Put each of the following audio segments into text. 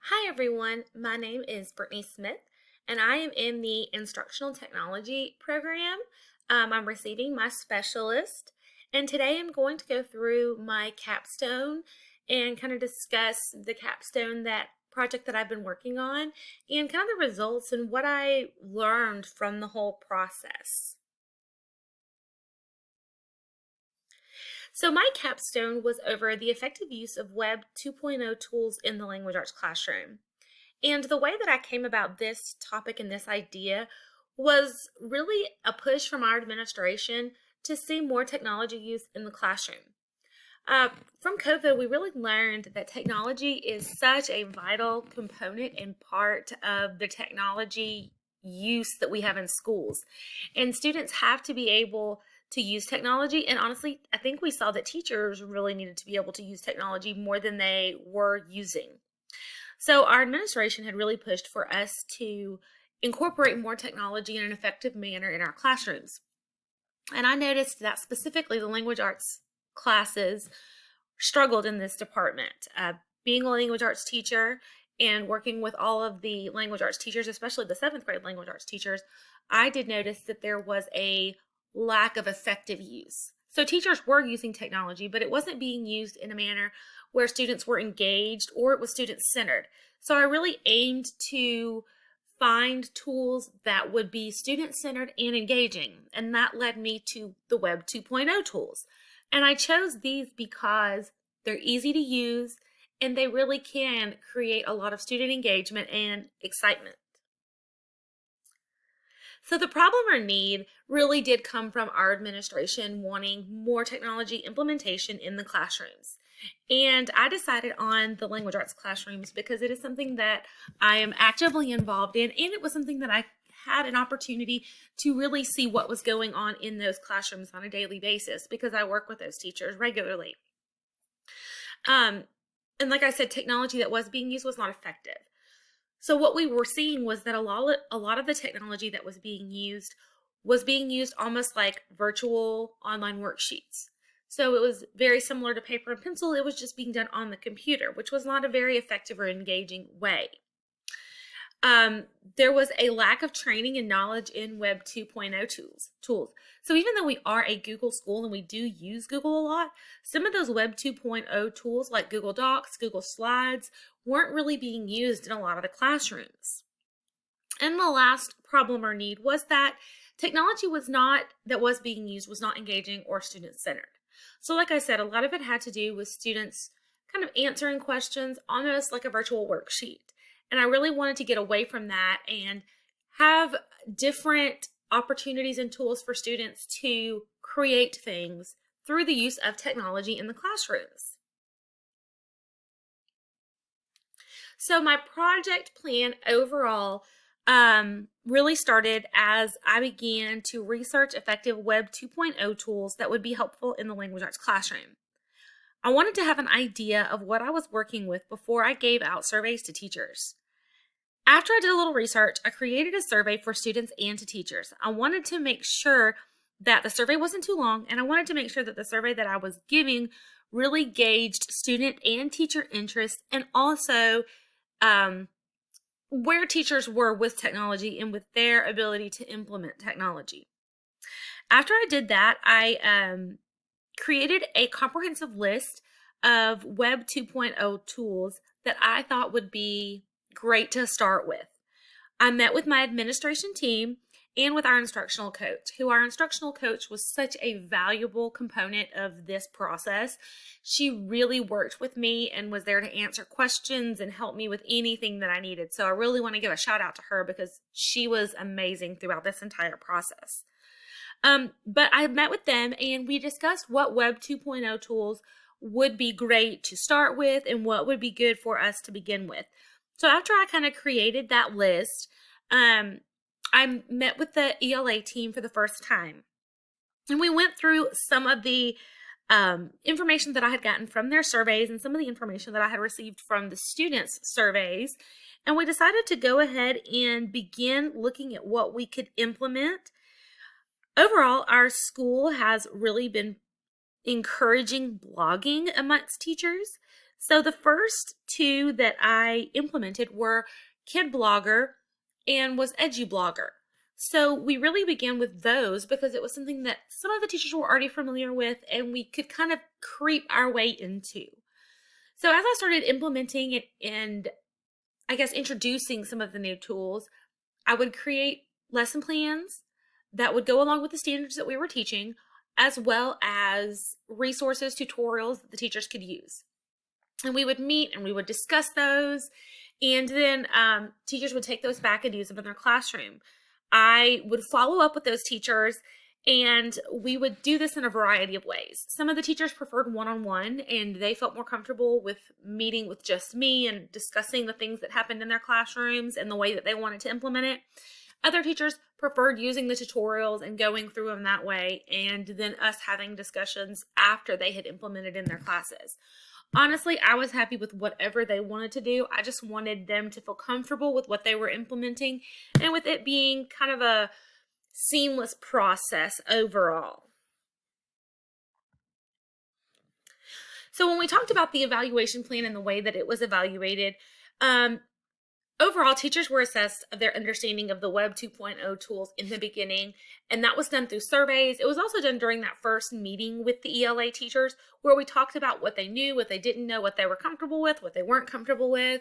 Hi everyone, my name is Brittany Smith and I am in the Instructional Technology program. I'm receiving my specialist and today I'm going to go through my capstone and kind of discuss the capstone that project that I've been working on and kind of the results and what I learned from the whole process. So my capstone was over the effective use of Web 2.0 tools in the language arts classroom. And the way that I came about this topic and this idea was really a push from our administration to see more technology use in the classroom. From COVID, we really learned that technology is such a vital component and part of the technology use that we have in schools. And students have to be able to use technology. And honestly, I think we saw that teachers really needed to be able to use technology more than they were using. So our administration had really pushed for us to incorporate more technology in an effective manner in our classrooms. And I noticed that specifically the language arts classes struggled in this department. Being a language arts teacher and working with all of the language arts teachers, especially the 7th grade language arts teachers, I did notice that there was a lack of effective use. So teachers were using technology, but it wasn't being used in a manner where students were engaged or it was student-centered. So I really aimed to find tools that would be student-centered and engaging, and that led me to the Web 2.0 tools. And I chose these because they're easy to use and they really can create a lot of student engagement and excitement. So the problem or need really did come from our administration wanting more technology implementation in the classrooms. And I decided on the language arts classrooms because it is something that I am actively involved in, and it was something that I had an opportunity to really see what was going on in those classrooms on a daily basis because I work with those teachers regularly. And like I said, technology that was being used was not effective. So what we were seeing was that a lot of the technology that was being used almost like virtual online worksheets. So it was very similar to paper and pencil. It was just being done on the computer, which was not a very effective or engaging way. There was a lack of training and knowledge in Web 2.0 tools. So even though we are a Google school and we do use Google a lot, some of those Web 2.0 tools like Google Docs, Google Slides weren't really being used in a lot of the classrooms. And the last problem or need was that technology that was being used was not engaging or student-centered. So like I said, a lot of it had to do with students kind of answering questions almost like a virtual worksheet. And I really wanted to get away from that and have different opportunities and tools for students to create things through the use of technology in the classrooms. So my project plan overall really started as I began to research effective Web 2.0 tools that would be helpful in the language arts classroom. I wanted to have an idea of what I was working with before I gave out surveys to teachers. After I did a little research, I created a survey for students and to teachers. I wanted to make sure that the survey wasn't too long, and I wanted to make sure that the survey that I was giving really gauged student and teacher interest and also where teachers were with technology and with their ability to implement technology. After I did that, I created a comprehensive list of Web 2.0 tools that I thought would be great to start with. I met with my administration team and with our instructional coach, our instructional coach was such a valuable component of this process. She really worked with me and was there to answer questions and help me with anything that I needed. So I really want to give a shout out to her because she was amazing throughout this entire process. But I met with them and we discussed what Web 2.0 tools would be great to start with and what would be good for us to begin with. So after I kind of created that list, I met with the ELA team for the first time. And we went through some of the information that I had gotten from their surveys and some of the information that I had received from the students' surveys. And we decided to go ahead and begin looking at what we could implement. Overall, our school has really been encouraging blogging amongst teachers. So the first two that I implemented were Kid Blogger and was Edu Blogger. So we really began with those because it was something that some of the teachers were already familiar with and we could kind of creep our way into. So as I started implementing it and I guess introducing some of the new tools, I would create lesson plans that would go along with the standards that we were teaching, as well as resources, tutorials that the teachers could use. And we would meet and we would discuss those. And then teachers would take those back and use them in their classroom. I would follow up with those teachers and we would do this in a variety of ways. Some of the teachers preferred one-on-one and they felt more comfortable with meeting with just me and discussing the things that happened in their classrooms and the way that they wanted to implement it. Other teachers preferred using the tutorials and going through them that way, and then us having discussions after they had implemented in their classes. Honestly, I was happy with whatever they wanted to do. I just wanted them to feel comfortable with what they were implementing and with it being kind of a seamless process overall. So when we talked about the evaluation plan and the way that it was evaluated, overall, teachers were assessed of their understanding of the Web 2.0 tools in the beginning, and that was done through surveys. It was also done during that first meeting with the ELA teachers where we talked about what they knew, what they didn't know, what they were comfortable with, what they weren't comfortable with.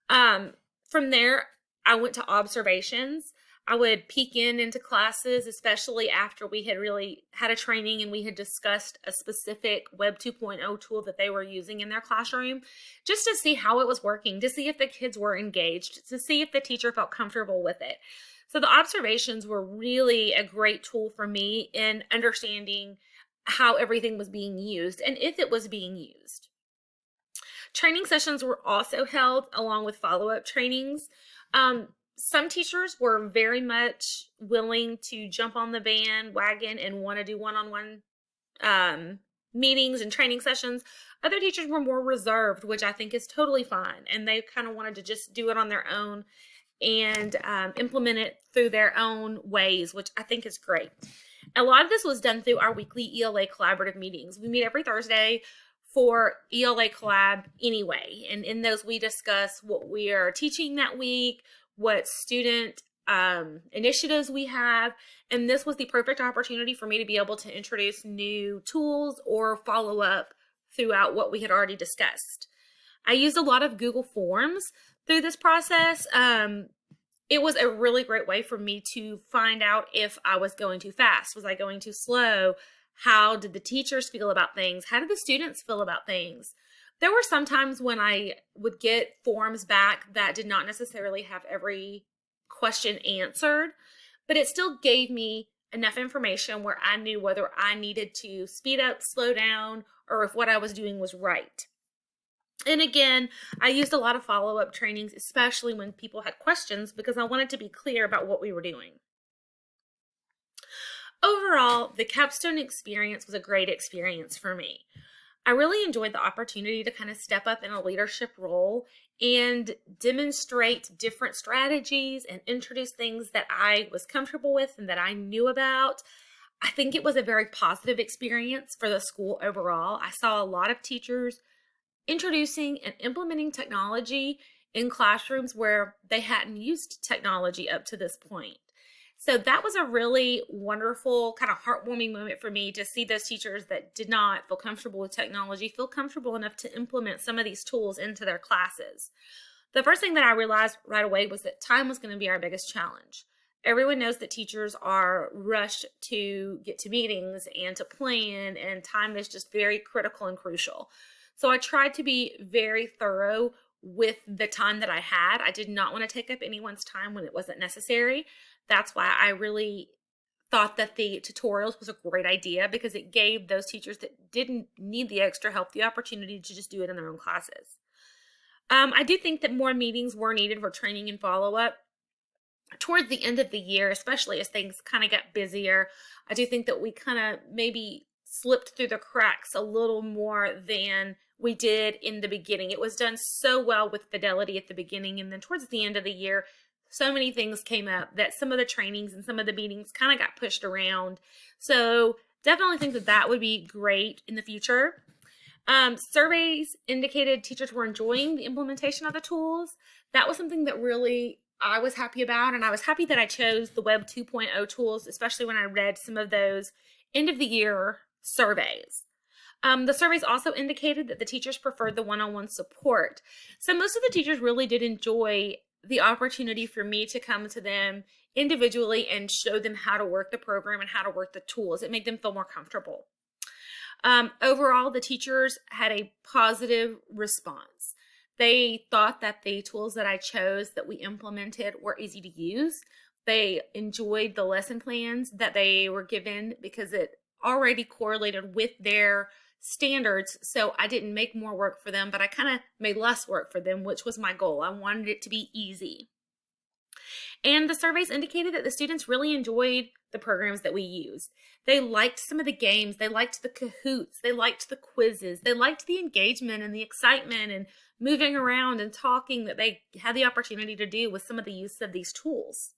From there, I went to observations. I would peek into classes, especially after we had really had a training and we had discussed a specific Web 2.0 tool that they were using in their classroom, just to see how it was working, to see if the kids were engaged, to see if the teacher felt comfortable with it. So the observations were really a great tool for me in understanding how everything was being used and if it was being used. Training sessions were also held along with follow-up trainings. Some teachers were very much willing to jump on the bandwagon and want to do one-on-one meetings and training sessions. Other teachers were more reserved, which I think is totally fine. And they kind of wanted to just do it on their own and implement it through their own ways, which I think is great. A lot of this was done through our weekly ELA collaborative meetings. We meet every Thursday for ELA Collab anyway. And in those, we discuss what we are teaching that week, what student initiatives we have, and this was the perfect opportunity for me to be able to introduce new tools or follow up throughout what we had already discussed. I used a lot of Google Forms through this process. It was a really great way for me to find out if I was going too fast. Was I going too slow? How did the teachers feel about things? How did the students feel about things? There were some times when I would get forms back that did not necessarily have every question answered, but it still gave me enough information where I knew whether I needed to speed up, slow down, or if what I was doing was right. And again, I used a lot of follow-up trainings, especially when people had questions, because I wanted to be clear about what we were doing. Overall, the Capstone experience was a great experience for me. I really enjoyed the opportunity to kind of step up in a leadership role and demonstrate different strategies and introduce things that I was comfortable with and that I knew about. I think it was a very positive experience for the school overall. I saw a lot of teachers introducing and implementing technology in classrooms where they hadn't used technology up to this point. So that was a really wonderful, kind of heartwarming moment for me to see those teachers that did not feel comfortable with technology feel comfortable enough to implement some of these tools into their classes. The first thing that I realized right away was that time was going to be our biggest challenge. Everyone knows that teachers are rushed to get to meetings and to plan, and time is just very critical and crucial. So I tried to be very thorough with the time that I had. I did not want to take up anyone's time when it wasn't necessary. That's why I really thought that the tutorials was a great idea, because it gave those teachers that didn't need the extra help the opportunity to just do it in their own classes. I do think that more meetings were needed for training and follow-up. Towards the end of the year, especially as things kind of got busier, I do think that we kind of maybe slipped through the cracks a little more than we did in the beginning. It was done so well with fidelity at the beginning, and then towards the end of the year, so many things came up that some of the trainings and some of the meetings kind of got pushed around. So definitely think that that would be great in the future. Surveys indicated teachers were enjoying the implementation of the tools. That was something that really I was happy about, and I was happy that I chose the Web 2.0 tools, especially when I read some of those end of the year surveys. The surveys also indicated that the teachers preferred the one-on-one support. So most of the teachers really did enjoy the opportunity for me to come to them individually and show them how to work the program and how to work the tools. It made them feel more comfortable. Overall, the teachers had a positive response. They thought that the tools that I chose that we implemented were easy to use. They enjoyed the lesson plans that they were given because it already correlated with their standards. So I didn't make more work for them, but I kind of made less work for them, which was my goal. I wanted it to be easy. And the surveys indicated that the students really enjoyed the programs that we used. They liked some of the games, they liked the Kahoots, they liked the quizzes, they liked the engagement and the excitement and moving around and talking that they had the opportunity to do with some of the use of these tools.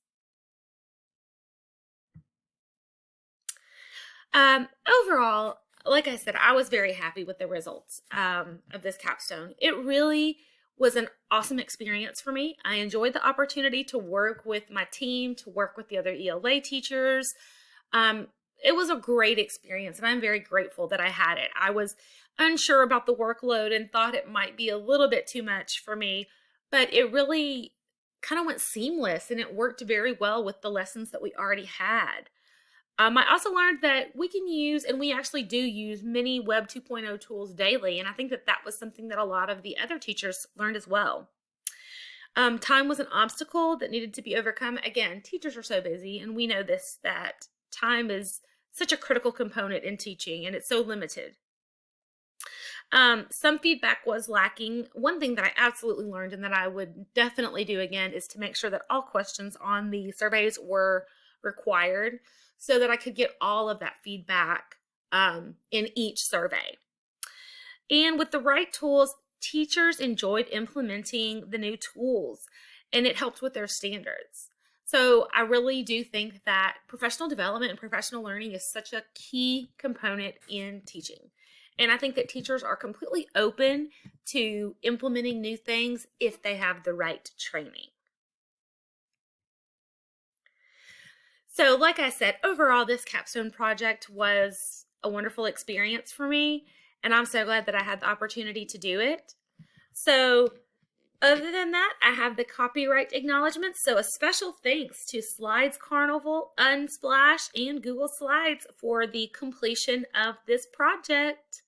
Overall, like I said, I was very happy with the results of this capstone. It really was an awesome experience for me. I enjoyed the opportunity to work with my team, to work with the other ELA teachers. It was a great experience, and I'm very grateful that I had it. I was unsure about the workload and thought it might be a little bit too much for me, but it really kind of went seamless, and it worked very well with the lessons that we already had. I also learned that we can use, and we actually do use, many Web 2.0 tools daily, and I think that that was something that a lot of the other teachers learned as well. Time was an obstacle that needed to be overcome. Again, teachers are so busy, and we know this, that time is such a critical component in teaching, and it's so limited. Some feedback was lacking. One thing that I absolutely learned and that I would definitely do again is to make sure that all questions on the surveys were required so that I could get all of that feedback in each survey. And with the right tools, teachers enjoyed implementing the new tools, and it helped with their standards. So I really do think that professional development and professional learning is such a key component in teaching. And I think that teachers are completely open to implementing new things if they have the right training. So like I said, overall, this capstone project was a wonderful experience for me, and I'm so glad that I had the opportunity to do it. So other than that, I have the copyright acknowledgments. So a special thanks to Slides Carnival, Unsplash, and Google Slides for the completion of this project.